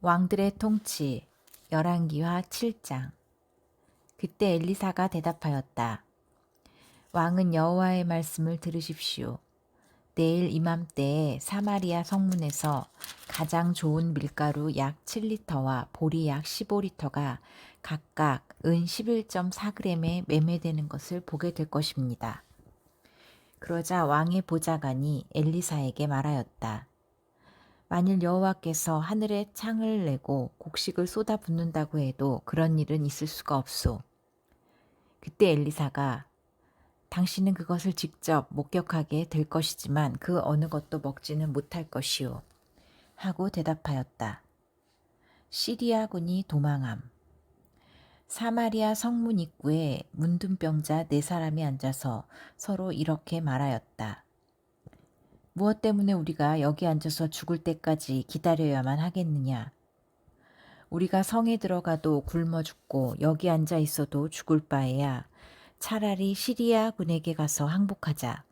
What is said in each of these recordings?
왕들의 통치 열왕기하 7장. 그때 엘리사가 대답하였다. 왕은 여호와의 말씀을 들으십시오. 내일 이맘때에 사마리아 성문에서 가장 좋은 밀가루 약 7리터와 보리 약 15리터가 각각 은 11.4g에 매매되는 것을 보게 될 것입니다. 그러자 왕의 보좌관이 엘리사에게 말하였다. 만일 여호와께서 하늘에 창을 내고 곡식을 쏟아붓는다고 해도 그런 일은 있을 수가 없소. 그때 엘리사가 당신은 그것을 직접 목격하게 될 것이지만 그 어느 것도 먹지는 못할 것이오. 하고 대답하였다. 시리아군이 도망함. 사마리아 성문 입구에 문둥병자 4사람이 앉아서 서로 이렇게 말하였다. 무엇 때문에 우리가 여기 앉아서 죽을 때까지 기다려야만 하겠느냐. 우리가 성에 들어가도 굶어 죽고 여기 앉아 있어도 죽을 바에야 차라리 시리아 군에게 가서 항복하자.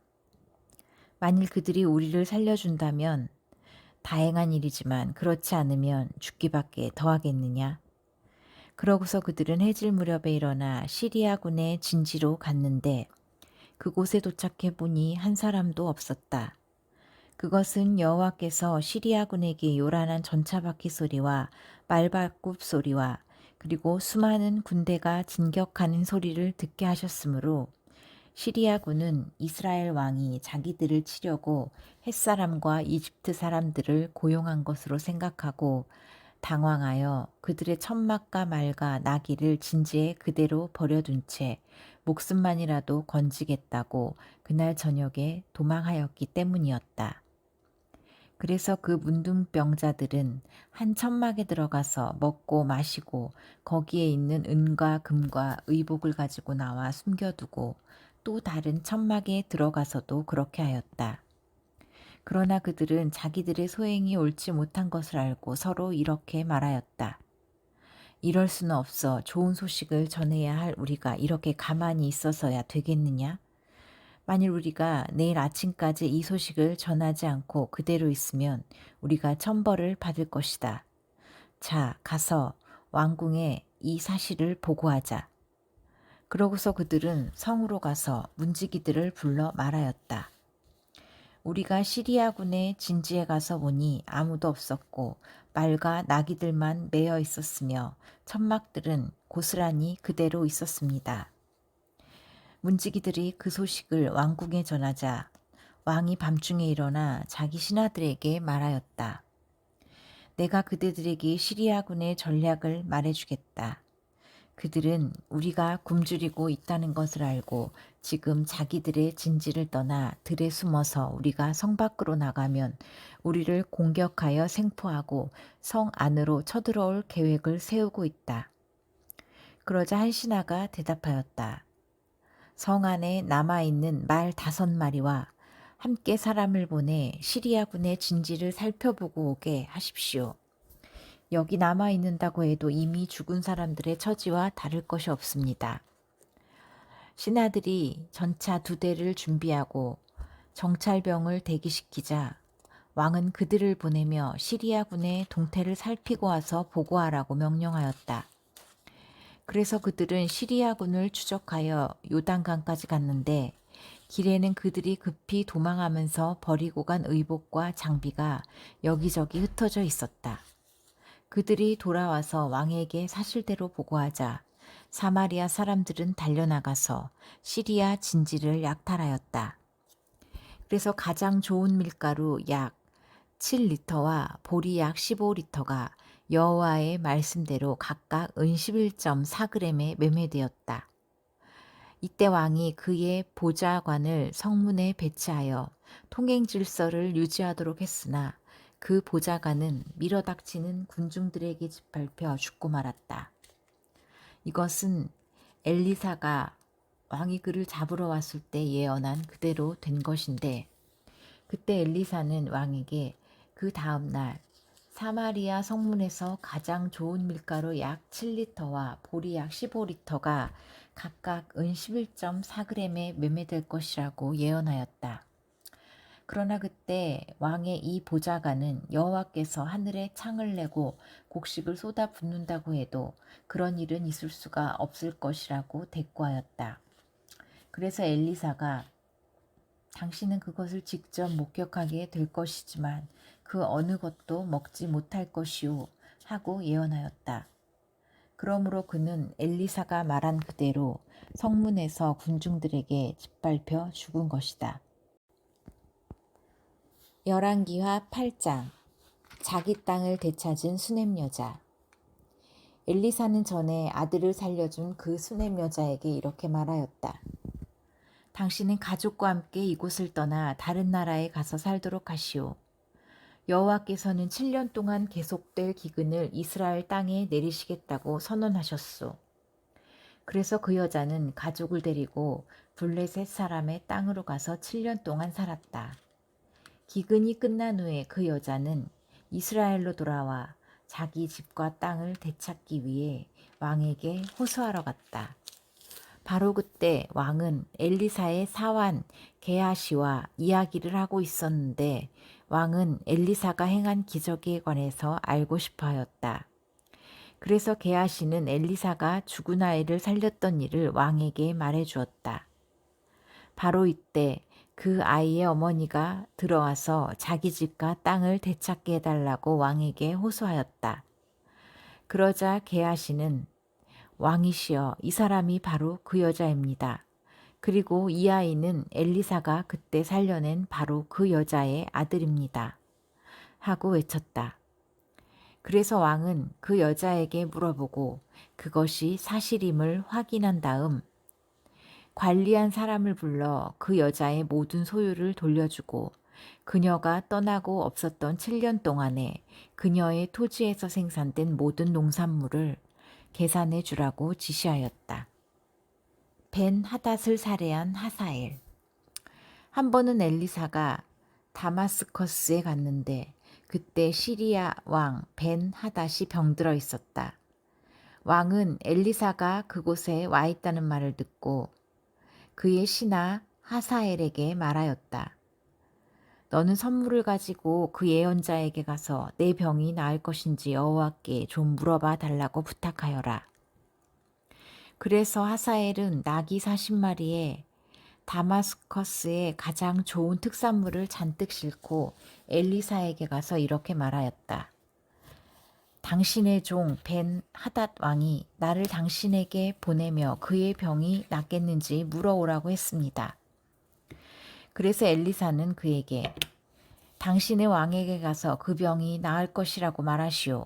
만일 그들이 우리를 살려준다면 다행한 일이지만 그렇지 않으면 죽기밖에 더하겠느냐. 그러고서 그들은 해질 무렵에 일어나 시리아 군의 진지로 갔는데 그곳에 도착해 보니 한 사람도 없었다. 그것은 여호와께서 시리아 군에게 요란한 전차바퀴 소리와 말발굽 소리와 그리고 수많은 군대가 진격하는 소리를 듣게 하셨으므로 시리아 군은 이스라엘 왕이 자기들을 치려고 햇사람과 이집트 사람들을 고용한 것으로 생각하고 당황하여 그들의 천막과 말과 나귀를 진지에 그대로 버려둔 채 목숨만이라도 건지겠다고 그날 저녁에 도망하였기 때문이었다. 그래서 그 문둥병자들은 한 천막에 들어가서 먹고 마시고 거기에 있는 은과 금과 의복을 가지고 나와 숨겨두고 또 다른 천막에 들어가서도 그렇게 하였다. 그러나 그들은 자기들의 소행이 옳지 못한 것을 알고 서로 이렇게 말하였다. 이럴 수는 없어. 좋은 소식을 전해야 할 우리가 이렇게 가만히 있어서야 되겠느냐? 만일 우리가 내일 아침까지 이 소식을 전하지 않고 그대로 있으면 우리가 천벌을 받을 것이다. 자, 가서 왕궁에 이 사실을 보고하자. 그러고서 그들은 성으로 가서 문지기들을 불러 말하였다. 우리가 시리아군의 진지에 가서 보니 아무도 없었고 말과 나귀들만 매여 있었으며 천막들은 고스란히 그대로 있었습니다. 문지기들이 그 소식을 왕궁에 전하자 왕이 밤중에 일어나 자기 신하들에게 말하였다. 내가 그대들에게 시리아군의 전략을 말해주겠다. 그들은 우리가 굶주리고 있다는 것을 알고 지금 자기들의 진지를 떠나 들에 숨어서 우리가 성 밖으로 나가면 우리를 공격하여 생포하고 성 안으로 쳐들어올 계획을 세우고 있다. 그러자 한 신하가 대답하였다. 성 안에 남아있는 말 5마리와 함께 사람을 보내 시리아군의 진지를 살펴보고 오게 하십시오. 여기 남아있는다고 해도 이미 죽은 사람들의 처지와 다를 것이 없습니다. 신하들이 전차 2대를 준비하고 정찰병을 대기시키자 왕은 그들을 보내며 시리아군의 동태를 살피고 와서 보고하라고 명령하였다. 그래서 그들은 시리아군을 추적하여 요단강까지 갔는데 길에는 그들이 급히 도망하면서 버리고 간 의복과 장비가 여기저기 흩어져 있었다. 그들이 돌아와서 왕에게 사실대로 보고하자 사마리아 사람들은 달려나가서 시리아 진지를 약탈하였다. 그래서 가장 좋은 밀가루 약 7리터와 보리 약 15리터가 여호와의 말씀대로 각각 은 11.4g에 매매되었다. 이때 왕이 그의 보좌관을 성문에 배치하여 통행 질서를 유지하도록 했으나 그 보좌관은 밀어닥치는 군중들에게 짓밟혀 죽고 말았다. 이것은 엘리사가 왕이 그를 잡으러 왔을 때 예언한 그대로 된 것인데 그때 엘리사는 왕에게 그 다음 날 사마리아 성문에서 가장 좋은 밀가루 약 7리터와 보리 약 15리터가 각각 은 11.4g에 매매될 것이라고 예언하였다. 그러나 그때 왕의 이 보좌관은 여호와께서 하늘에 창을 내고 곡식을 쏟아 붓는다고 해도 그런 일은 있을 수가 없을 것이라고 대꾸하였다. 그래서 엘리사가 당신은 그것을 직접 목격하게 될 것이지만 그 어느 것도 먹지 못할 것이오 하고 예언하였다. 그러므로 그는 엘리사가 말한 그대로 성문에서 군중들에게 짓밟혀 죽은 것이다. 열왕기하 8장. 자기 땅을 되찾은 수냄 여자. 엘리사는 전에 아들을 살려준 그 수냄 여자에게 이렇게 말하였다. 당신은 가족과 함께 이곳을 떠나 다른 나라에 가서 살도록 하시오. 여호와께서는 7년 동안 계속될 기근을 이스라엘 땅에 내리시겠다고 선언하셨소. 그래서 그 여자는 가족을 데리고 블레셋 사람의 땅으로 가서 7년 동안 살았다. 기근이 끝난 후에 그 여자는 이스라엘로 돌아와 자기 집과 땅을 되찾기 위해 왕에게 호소하러 갔다. 바로 그때 왕은 엘리사의 사환 게하시와 이야기를 하고 있었는데 왕은 엘리사가 행한 기적에 관해서 알고 싶어 하였다. 그래서 게하시는 엘리사가 죽은 아이를 살렸던 일을 왕에게 말해 주었다. 바로 이때 그 아이의 어머니가 들어와서 자기 집과 땅을 되찾게 해달라고 왕에게 호소하였다. 그러자 게하시는 왕이시여, 이 사람이 바로 그 여자입니다. 그리고 이 아이는 엘리사가 그때 살려낸 바로 그 여자의 아들입니다. 하고 외쳤다. 그래서 왕은 그 여자에게 물어보고 그것이 사실임을 확인한 다음 관리한 사람을 불러 그 여자의 모든 소유를 돌려주고 그녀가 떠나고 없었던 7년 동안에 그녀의 토지에서 생산된 모든 농산물을 계산해 주라고 지시하였다. 벤 하닷을 살해한 하사엘. 한 번은 엘리사가 다마스커스에 갔는데 그때 시리아 왕 벤 하닷이 병들어 있었다. 왕은 엘리사가 그곳에 와 있다는 말을 듣고 그의 신하 하사엘에게 말하였다. 너는 선물을 가지고 그 예언자에게 가서 내 병이 나을 것인지 여호와께 좀 물어봐 달라고 부탁하여라. 그래서 하사엘은 나귀 40마리에 다마스커스의 가장 좋은 특산물을 잔뜩 싣고 엘리사에게 가서 이렇게 말하였다. 당신의 종 벤 하닷 왕이 나를 당신에게 보내며 그의 병이 낫겠는지 물어오라고 했습니다. 그래서 엘리사는 그에게 당신의 왕에게 가서 그 병이 나을 것이라고 말하시오.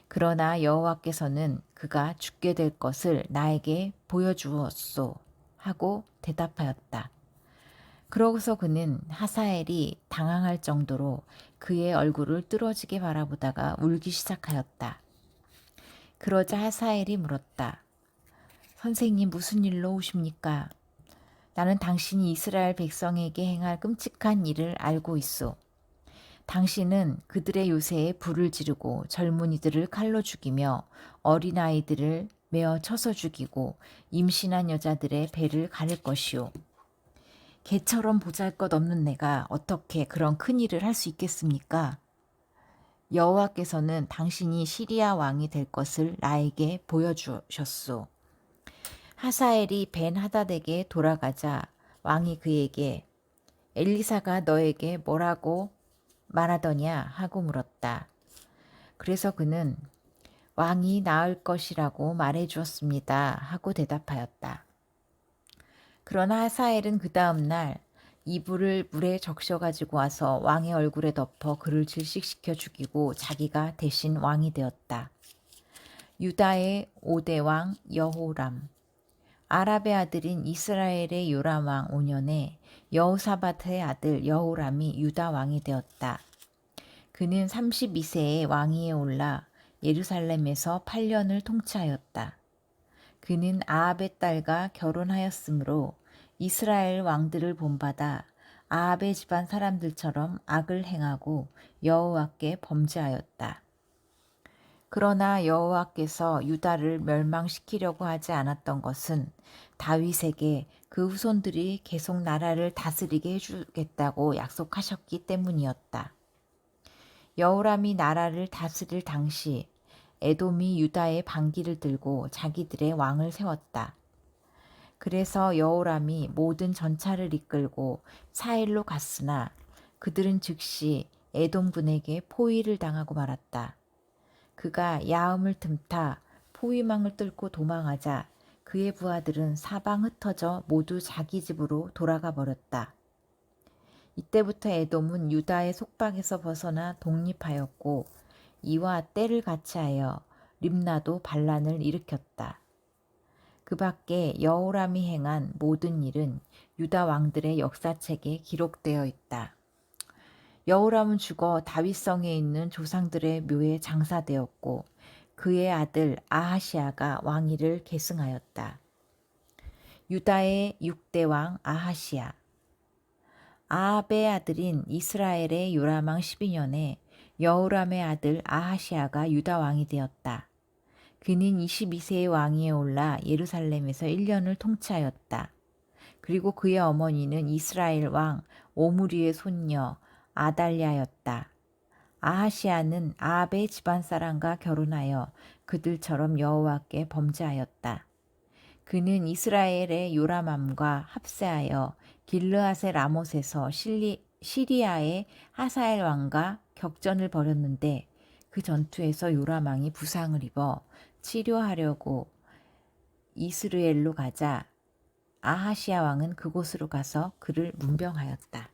그러나 여호와께서는 그가 죽게 될 것을 나에게 보여주었소. 하고 대답하였다. 그러고서 그는 하사엘이 당황할 정도로 그의 얼굴을 뚫어지게 바라보다가 울기 시작하였다. 그러자 하사엘이 물었다. 선생님, 무슨 일로 우십니까? 나는 당신이 이스라엘 백성에게 행할 끔찍한 일을 알고 있소. 당신은 그들의 요새에 불을 지르고 젊은이들을 칼로 죽이며 어린아이들을 메어 쳐서 죽이고 임신한 여자들의 배를 가를 것이오. 개처럼 보잘것없는 내가 어떻게 그런 큰일을 할 수 있겠습니까? 여호와께서는 당신이 시리아 왕이 될 것을 나에게 보여주셨소. 하사엘이 벤 하닷에게 돌아가자 왕이 그에게 엘리사가 너에게 뭐라고 말하더냐 하고 물었다. 그래서 그는 왕이 나을 것이라고 말해 주었습니다 하고 대답하였다. 그러나 하사엘은 그 다음 날 이불을 물에 적셔 가지고 와서 왕의 얼굴에 덮어 그를 질식시켜 죽이고 자기가 대신 왕이 되었다. 유다의 5대 왕 여호람. 아랍의 아들인 이스라엘의 요람 왕 5년에 여호사밧의 아들 여호람이 유다 왕이 되었다. 그는 32세에 왕위에 올라 예루살렘에서 8년을 통치하였다. 그는 아합의 딸과 결혼하였으므로 이스라엘 왕들을 본받아 아합의 집안 사람들처럼 악을 행하고 여호와께 범죄하였다. 그러나 여호와께서 유다를 멸망시키려고 하지 않았던 것은 다윗에게 그 후손들이 계속 나라를 다스리게 해주겠다고 약속하셨기 때문이었다. 여호람이 나라를 다스릴 당시 에돔이 유다의 반기를 들고 자기들의 왕을 세웠다. 그래서 여호람이 모든 전차를 이끌고 사일로 갔으나 그들은 즉시 에돔군에게 포위를 당하고 말았다. 그가 야음을 틈타 포위망을 뚫고 도망하자 그의 부하들은 사방 흩어져 모두 자기 집으로 돌아가 버렸다. 이때부터 에돔은 유다의 속박에서 벗어나 독립하였고 이와 때를 같이하여 림나도 반란을 일으켰다. 그 밖에 여호람이 행한 모든 일은 유다 왕들의 역사책에 기록되어 있다. 여호람은 죽어 다윗성에 있는 조상들의 묘에 장사되었고 그의 아들 아하시아가 왕위를 계승하였다. 유다의 6대 왕 아하시아. 아합의 아들인 이스라엘의 요람왕 12년에 여호람의 아들 아하시아가 유다 왕이 되었다. 그는 22세의 왕위에 올라 예루살렘에서 1년을 통치하였다. 그리고 그의 어머니는 이스라엘 왕 오므리의 손녀 아달랴였다. 아하시아는 아합의 집안 사람과 결혼하여 그들처럼 여호와께 범죄하였다. 그는 이스라엘의 요람함과 합세하여 길르앗의 라못에서 시리아의 하사엘 왕과 격전을 벌였는데 그 전투에서 요람 왕이 부상을 입어 치료하려고 이스르엘로 가자 아하시아 왕은 그곳으로 가서 그를 문병하였다.